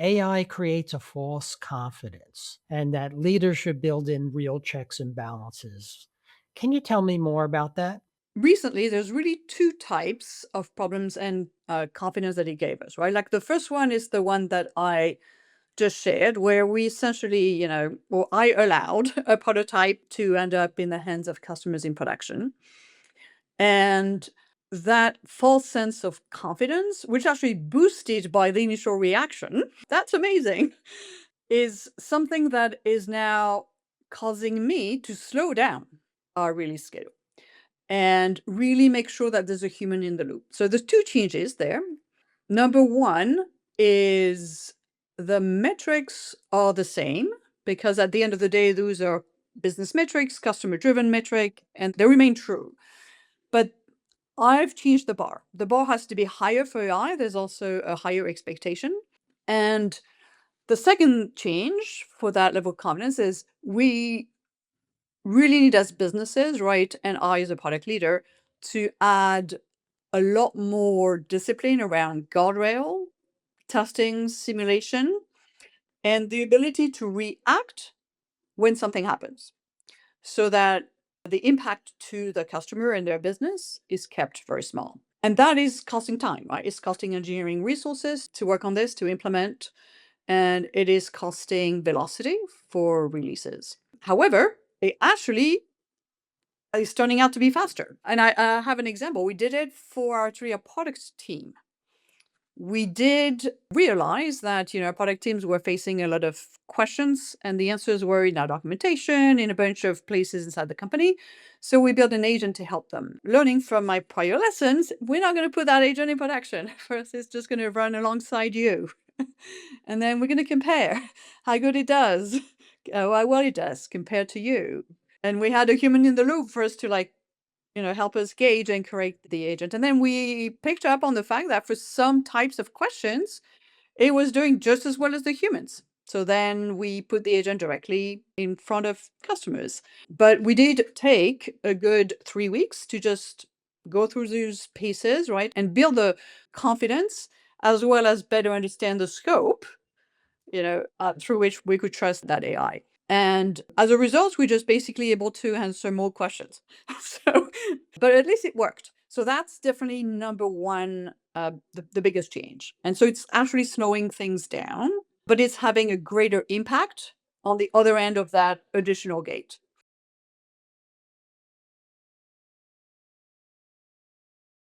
AI creates a false confidence and that leaders should build in real checks and balances. Can you tell me more about that? Recently, there's really two types of problems and confidence that it gave us, right? Like the first one is the one that I just shared, where we essentially, or I allowed a prototype to end up in the hands of customers in production. And that false sense of confidence, which actually boosted by the initial reaction, that's amazing, is something that is now causing me to slow down our release schedule and really make sure that there's a human in the loop. So there's two changes there. Number one is the metrics are the same because at the end of the day, those are business metrics, customer driven metric, and they remain true. But I've changed the bar. The bar has to be higher for AI. There's also a higher expectation. And the second change for that level of confidence is we really need as businesses, right? And I, as a product leader, to add a lot more discipline around guardrail, testing, simulation, and the ability to react when something happens so that the impact to the customer and their business is kept very small. And that is costing time, right? It's costing engineering resources to work on this, to implement, and it is costing velocity for releases. However, it actually is turning out to be faster. And I have an example. We did it for our Tria products team. We did realize that, our product teams were facing a lot of questions, and the answers were in our documentation, in a bunch of places inside the company. So we built an agent to help them. Learning from my prior lessons, we're not going to put that agent in production. First, it's just going to run alongside you. And then we're going to compare how good it does, how well it does compared to you. And we had a human in the loop for us to help us gauge and correct the agent. And then we picked up on the fact that for some types of questions, it was doing just as well as the humans. So then we put the agent directly in front of customers. But we did take a good 3 weeks to just go through those pieces, right? And build the confidence as well as better understand the scope, through which we could trust that AI. And as a result, we're just basically able to answer more questions. So, but at least it worked. So that's definitely number one, the biggest change. And so it's actually slowing things down, but it's having a greater impact on the other end of that additional gate.